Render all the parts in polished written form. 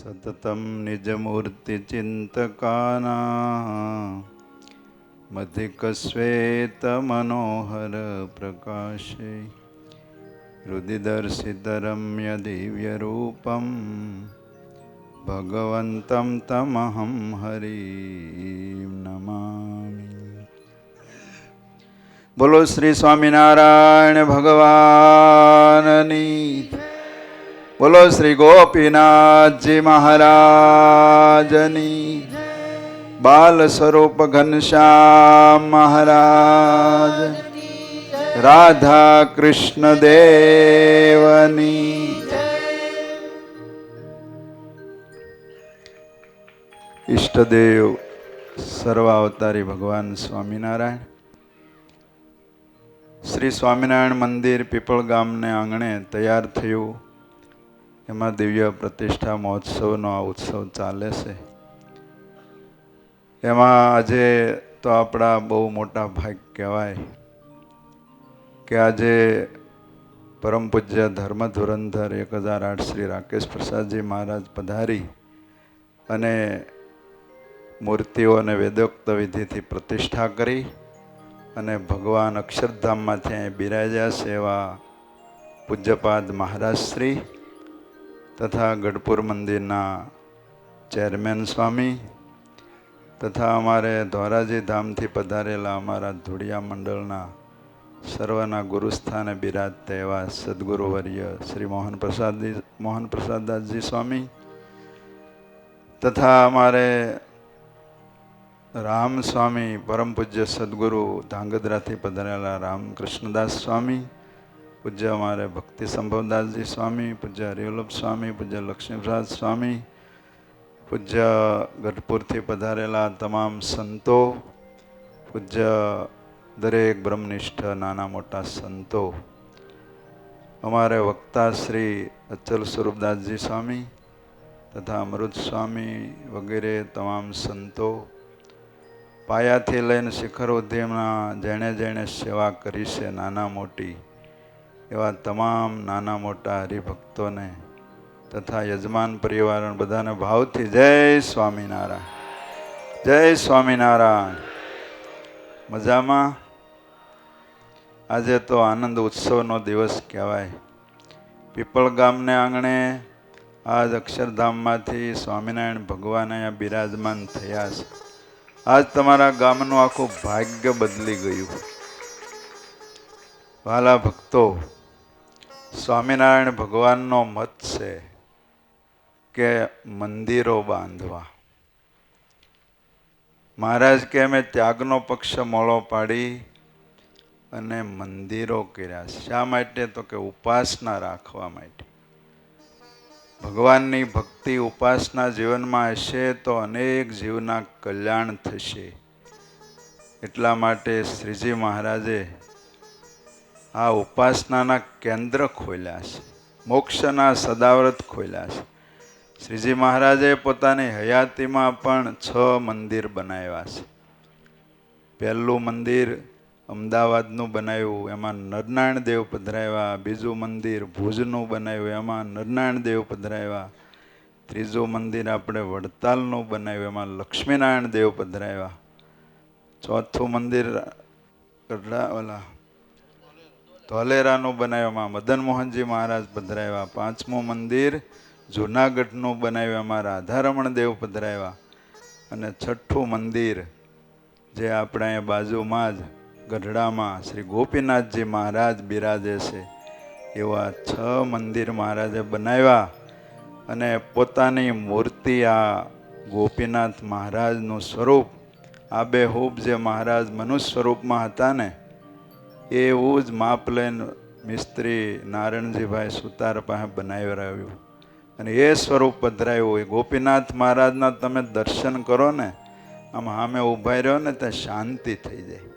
સતતમ નિજમૂર્તિચિંતકાના મધિકશ્વેતમનોહર પ્રકાશે રુદિદર્શિતરમ્ય દિવ્યરૂપમ ભગવન્તમ તમહં હરિં નમામિ. બોલો શ્રી સ્વામિનારાયણ ભગવાનની. બોલો શ્રી ગોપીનાથજી મહારાજની. બાલ સ્વરૂપ ઘનશ્યામ મહારાજ, રાધા કૃષ્ણ દેવની. ઈષ્ટદેવ સર્વાવતારી ભગવાન સ્વામિનારાયણ. શ્રી સ્વામિનારાયણ મંદિર પીપળ ગામને આંગણે તૈયાર થયું. એમાં દિવ્ય પ્રતિષ્ઠા મહોત્સવનો આ ઉત્સવ ચાલે છે. એમાં આજે તો આપણા બહુ મોટા ભાગ કહેવાય કે આજે પરમ પૂજ્ય ધર્મ ધુરંધર 1008 શ્રી રાકેશ પ્રસાદજી મહારાજ પધારી અને મૂર્તિઓને વેદોક્ત વિધિથી પ્રતિષ્ઠા કરી અને ભગવાન અક્ષરધામમાંથી અહીં બિરાજ્યા છે એવા પૂજ્યપાદ મહારાજશ્રી તથા ગઢપુર મંદિરના ચેરમેન સ્વામી તથા અમારે ધોરાજી ધામથી પધારેલા અમારા ધૂળિયા મંડળના સર્વના ગુરુસ્થાને બિરાજતા એવા સદગુરુવર્ય શ્રી મોહન પ્રસાદદાસજી સ્વામી તથા અમારે રામ સ્વામી પરમ પૂજ્ય સદગુરુ ધાંગધ્રાથી પધારેલા રામકૃષ્ણદાસ સ્વામી, પૂજ્ય અમારે ભક્તિ સંભવદાસજી સ્વામી, પૂજ્ય હરિવલ્લભ સ્વામી, પૂજ્ય લક્ષ્મીપ્રસાદ સ્વામી, પૂજ્ય ગઢપુરથી પધારેલા તમામ સંતો, પૂજ્ય દરેક બ્રહ્મનિષ્ઠ નાના મોટા સંતો, અમારે વક્તા શ્રી અચલ સ્વરૂપદાસજી સ્વામી તથા અમૃત સ્વામી વગેરે તમામ સંતો, પાયાથી લઈને શિખર ઉદ્યમના જેણે જેણે સેવા કરી છે નાના મોટી એવા તમામ નાના મોટા હરિભક્તોને તથા યજમાન પરિવાર બધાને ભાવથી જય સ્વામિનારાયણ, જય સ્વામિનારાયણ. મજામાં? આજે તો આનંદ ઉત્સવનો દિવસ કહેવાય. પીપળ ગામને આંગણે આજ અક્ષરધામમાંથી સ્વામિનારાયણ ભગવાન અહીંયા બિરાજમાન થયા છે. આજ તમારા ગામનું આખું ભાગ્ય બદલી ગયું. વાલા ભક્તો, સ્વામિનારાયણ ભગવાનનો મત છે કે મંદિરો બાંધવા. મહારાજ કે અમે ત્યાગનો પક્ષ મોળો પાડી અને મંદિરો કર્યા. શા માટે? તો કે ઉપાસના રાખવા માટે. ભગવાનની ભક્તિ ઉપાસના જીવનમાં હશે તો અનેક જીવના કલ્યાણ થશે. એટલા માટે શ્રીજી મહારાજે આ ઉપાસનાના કેન્દ્ર ખોલ્યા છે, મોક્ષના સદાવ્રત ખોલ્યા છે. શ્રીજી મહારાજે પોતાની હયાતીમાં પણ 6 મંદિર બનાવ્યા છે. પહેલું મંદિર અમદાવાદનું બનાવ્યું, એમાં નરનારાયણ દેવ પધરાવ્યા. બીજું મંદિર ભુજનું બનાવ્યું, એમાં નરનારાયણ દેવ પધરાવ્યા. ત્રીજું મંદિર આપણે વડતાલનું બનાવ્યું, એમાં લક્ષ્મીનારાયણ દેવ પધરાવ્યા. ચોથું મંદિર ધોલેરાનું બનાવ્યું, એમાં મદન મોહનજી મહારાજ પધરાવ્યા. પાંચમું મંદિર જૂનાગઢનું બનાવ્યું, એમાં રાધારમણ દેવ પધરાવ્યા. અને છઠ્ઠું મંદિર જે આપણે અહીંયા બાજુમાં જ ગઢડામાં શ્રી ગોપીનાથજી મહારાજ બિરાજે છે એવા 6 મંદિર મહારાજે બનાવ્યા. અને પોતાની મૂર્તિ આ ગોપીનાથ મહારાજનું સ્વરૂપ આબેહૂબ જે મહારાજ મનુષ્ય સ્વરૂપમાં હતા ને એવું જ માપ લઈને મિસ્ત્રી નારાયણજીભાઈ સુતાર પાસે બનાવી રહ્યું અને એ સ્વરૂપ પધરાયું હોય. ગોપીનાથ મહારાજના તમે દર્શન કરો ને, આમ સામે ઊભા રહ્યો ને ત્યાં શાંતિ થઈ જાય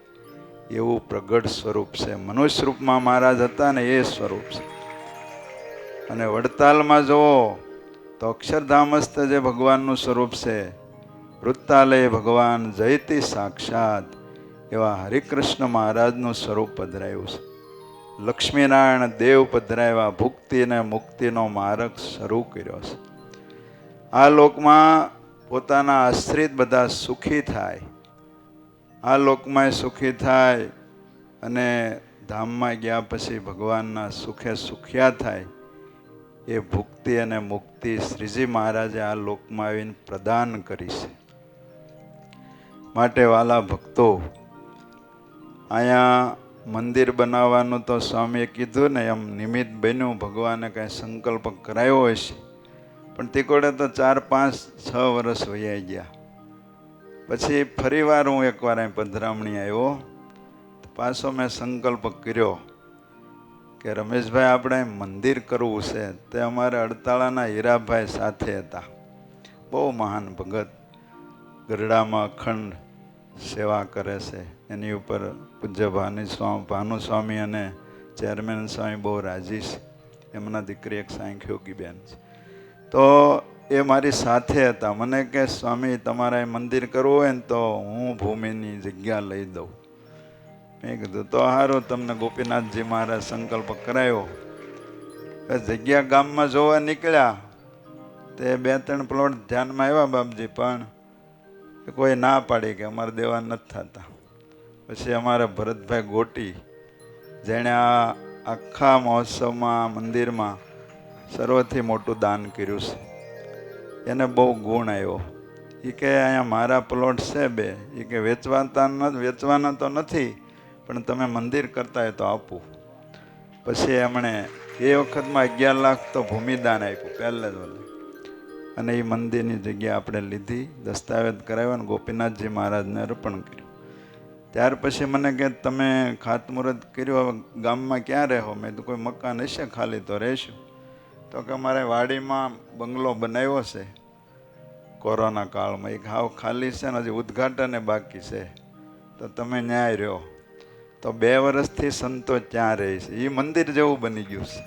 એવું પ્રગટ સ્વરૂપ છે. મનુષ્ય રૂપમાં મહારાજ હતા ને એ સ્વરૂપ છે. અને વડતાલમાં જુઓ તો અક્ષરધામસ્થ જે ભગવાનનું સ્વરૂપ છે, વૃત્તાલય ભગવાન જયતિ સાક્ષાત એવા હરિકૃષ્ણ મહારાજનું સ્વરૂપ પધરાયું છે. લક્ષ્મીનારાયણ દેવ પધરાવ્યા, ભુક્તિ અને મુક્તિનો માર્ગ શરૂ કર્યો છે. આ લોકમાં પોતાના આશ્રિત બધા સુખી થાય, આ લોકમાં સુખી થાય અને ધામમાં ગયા પછી ભગવાનના સુખે સુખ્યા થાય, એ ભુક્તિ અને મુક્તિ શ્રીજી મહારાજે આ લોકમાં આવીને પ્રદાન કરી છે. માટે વાલા ભક્તો, અહીંયા મંદિર બનાવવાનું તો સ્વામીએ કીધું ને એમ નિમિત્ત બન્યું, ભગવાને કાંઈ સંકલ્પ કરાયો હશે, પણ તીકોડે તો 4, 5, 6 વર્ષ વહી ગયા. પછી ફરીવાર હું એકવાર અહીં પધરામણી આવ્યો, પાછો મેં સંકલ્પ કર્યો કે રમેશભાઈ આપણે મંદિર કરવું છે. તે અમારે અડતાળાના હીરાભાઈ સાથે હતા, બહુ મહાન ભગત, ગરડામાં અખંડ સેવા કરે છે. એની ઉપર પૂજ્ય ભાનુસ્વામી અને ચેરમેન સ્વામી બહુ રાજી છે. એમના દીકરી એક સાંખ્યોગી બેન છે. તો એ મારી સાથે હતા. મને કે સ્વામી તમારે મંદિર કરવું હોય ને તો હું ભૂમિની જગ્યા લઈ દઉં. મેં કીધું તો સારું, તમને ગોપીનાથજી મહારાજ સંકલ્પ કરાયો. જગ્યા ગામમાં જોવા નીકળ્યા તે 2-3 પ્લોટ ધ્યાનમાં આવ્યા બાપજી, પણ કોઈ ના પાડી કે અમારે દેવા નથી થતા. પછી અમારે ભરતભાઈ ગોટી, જેણે આ આખા મહોત્સવમાં મંદિરમાં સર્વથી મોટું દાન કર્યું છે, એને બહુ ગુણ આવ્યો. એ કે અહીંયા મારા પ્લોટ છે 2, એ કે વેચવાના તો નથી, પણ તમે મંદિર કરતા હોય તો આપું. પછી એમણે એ વખતમાં 11 લાખ તો ભૂમિદાન આપ્યું પહેલે જ વખતે, અને એ મંદિરની જગ્યા આપણે લીધી, દસ્તાવેજ કરાવ્યો અને ગોપીનાથજી મહારાજને અર્પણ કર્યું. ત્યાર પછી મને કે તમે ખાતમુહૂર્ત કર્યું, હવે ગામમાં ક્યાં રહો? મેં તો કોઈ મકાન હશે ખાલી તો રહેશું. તો કે મારે વાડીમાં બંગલો બનાવ્યો છે કોરોના કાળમાં, એક હાવ ખાલી છે ને હજી ઉદ્ઘાટન બાકી છે, તો તમે ન્યાય રહ્યો. તો 2 વર્ષથી સંતો ત્યાં રહે છે, એ મંદિર જેવું બની ગયું છે.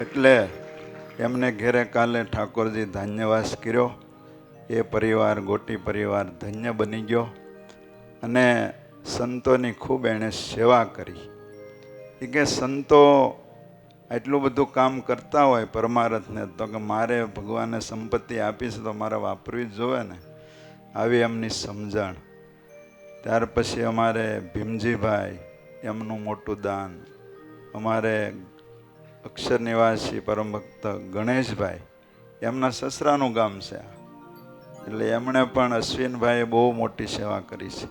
એટલે એમને ઘેરે કાલે ઠાકોરજી ધાન્યવાસ કર્યો. એ પરિવાર, ગોટી પરિવાર ધન્ય બની ગયો અને સંતોની ખૂબ એણે સેવા કરી. એ કે સંતો એટલું બધું કામ કરતા હોય પરમાર્થને, તો કે મારે ભગવાને સંપત્તિ આપી છે તો મારે વાપરવી જ જોવે ને, આવી એમની સમજણ. ત્યાર પછી અમારે ભીમજીભાઈ, એમનું મોટું દાન. અમારે અક્ષર નિવાસી પરમ ભક્ત ગણેશભાઈ, એમના સસરાનું ગામ છે, એટલે એમણે પણ અશ્વિનભાઈએ બહુ મોટી સેવા કરી છે.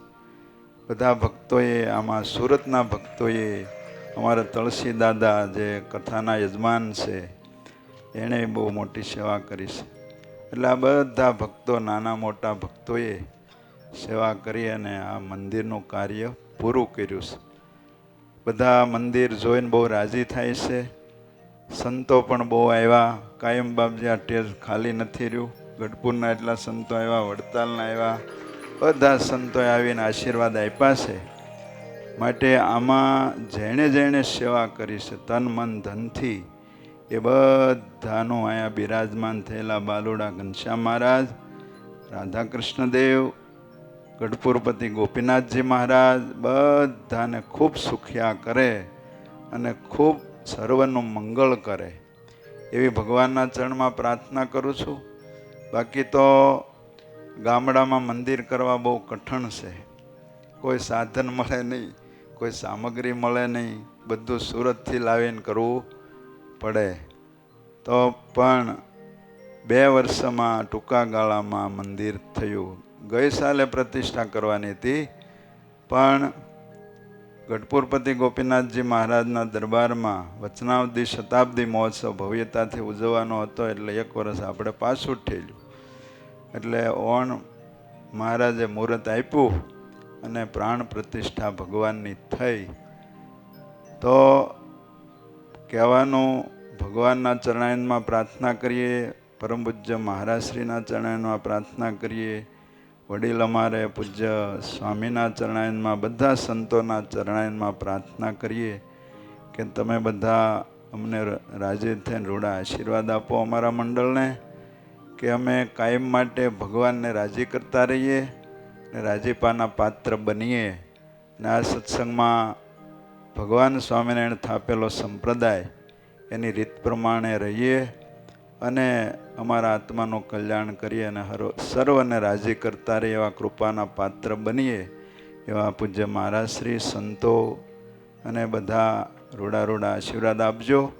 બધા ભક્તોએ, આમાં સુરતના ભક્તોએ, અમારા તુલસી દાદા જે કથાના યજમાન છે, એણે બહુ મોટી સેવા કરી છે. એટલે આ બધા ભક્તો, નાના મોટા ભક્તોએ સેવા કરી અને આ મંદિરનું કાર્ય પૂરું કર્યું છે. બધા મંદિર જોઈને બહુ રાજી થાય છે. સંતો પણ બહુ આવ્યા. કાયમ બાપજી આ ટેજ ખાલી નથી રહ્યું. ગઢપુરના એટલા સંતો આવ્યા, વડતાલના આવ્યા, બધા સંતોએ આવીને આશીર્વાદ આપ્યા છે. માટે આમાં જેણે જેણે સેવા કરી છે તન મન ધનથી, એ બધાનું અહીંયા બિરાજમાન થયેલા બાલુડા ઘનશ્યામ મહારાજ, રાધાકૃષ્ણદેવ, ગઢપુરપતિ ગોપીનાથજી મહારાજ બધાને ખૂબ સુખ્યા કરે અને ખૂબ સર્વનું મંગળ કરે, એવી ભગવાનના ચરણમાં પ્રાર્થના કરું છું. બાકી તો ગામડામાં મંદિર કરવા બહુ કઠણ છે. કોઈ સાધન મળે નહીં, કોઈ સામગ્રી મળે નહીં, બધું સુરતથી લાવીને કરવું પડે. તો પણ 2 વર્ષમાં ટૂંકા ગાળામાં મંદિર થયું. ગઈ સાલે પ્રતિષ્ઠા કરવાની હતી, પણ ગઢપુરપતિ ગોપીનાથજી મહારાજના દરબારમાં વચનાવધિ શતાબ્દી મહોત્સવ ભવ્યતાથી ઉજવવાનો હતો, એટલે 1 વર્ષ આપણે પાછું ઠેલ્યું. એટલે મહારાજે મુહૂર્ત આપ્યું અને પ્રાણ પ્રતિષ્ઠા ભગવાનની થઈ. તો કહેવાનું, ભગવાનના ચરણાયનમાં પ્રાર્થના કરીએ, પરમ પૂજ્ય મહારાજશ્રીના ચરણાયનમાં પ્રાર્થના કરીએ, વડીલ અમારે પૂજ્ય સ્વામીના ચરણાયનમાં, બધા સંતોના ચરણાયનમાં પ્રાર્થના કરીએ કે તમે બધા અમને રાજી થઈને રૂડા આશીર્વાદ આપો અમારા મંડળને, કે અમે કાયમ માટે ભગવાનને રાજી કરતા રહીએ ને રાજીપાના પાત્ર બનીએ. ને આ સત્સંગમાં ભગવાન સ્વામિનારાયણ થાપેલો સંપ્રદાય એની રીત પ્રમાણે રહીએ અને અમારા આત્માનું કલ્યાણ કરીએ અને સર્વને રાજી કરતા રહે એવા કૃપાના પાત્ર બનીએ એવા પૂજ્ય મહારાજ શ્રી સંતો અને બધા રૂડા રૂડા આશીર્વાદ આપજો.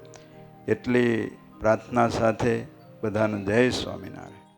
એટલી પ્રાર્થના સાથે બધાને જય સ્વામિનારાયણ.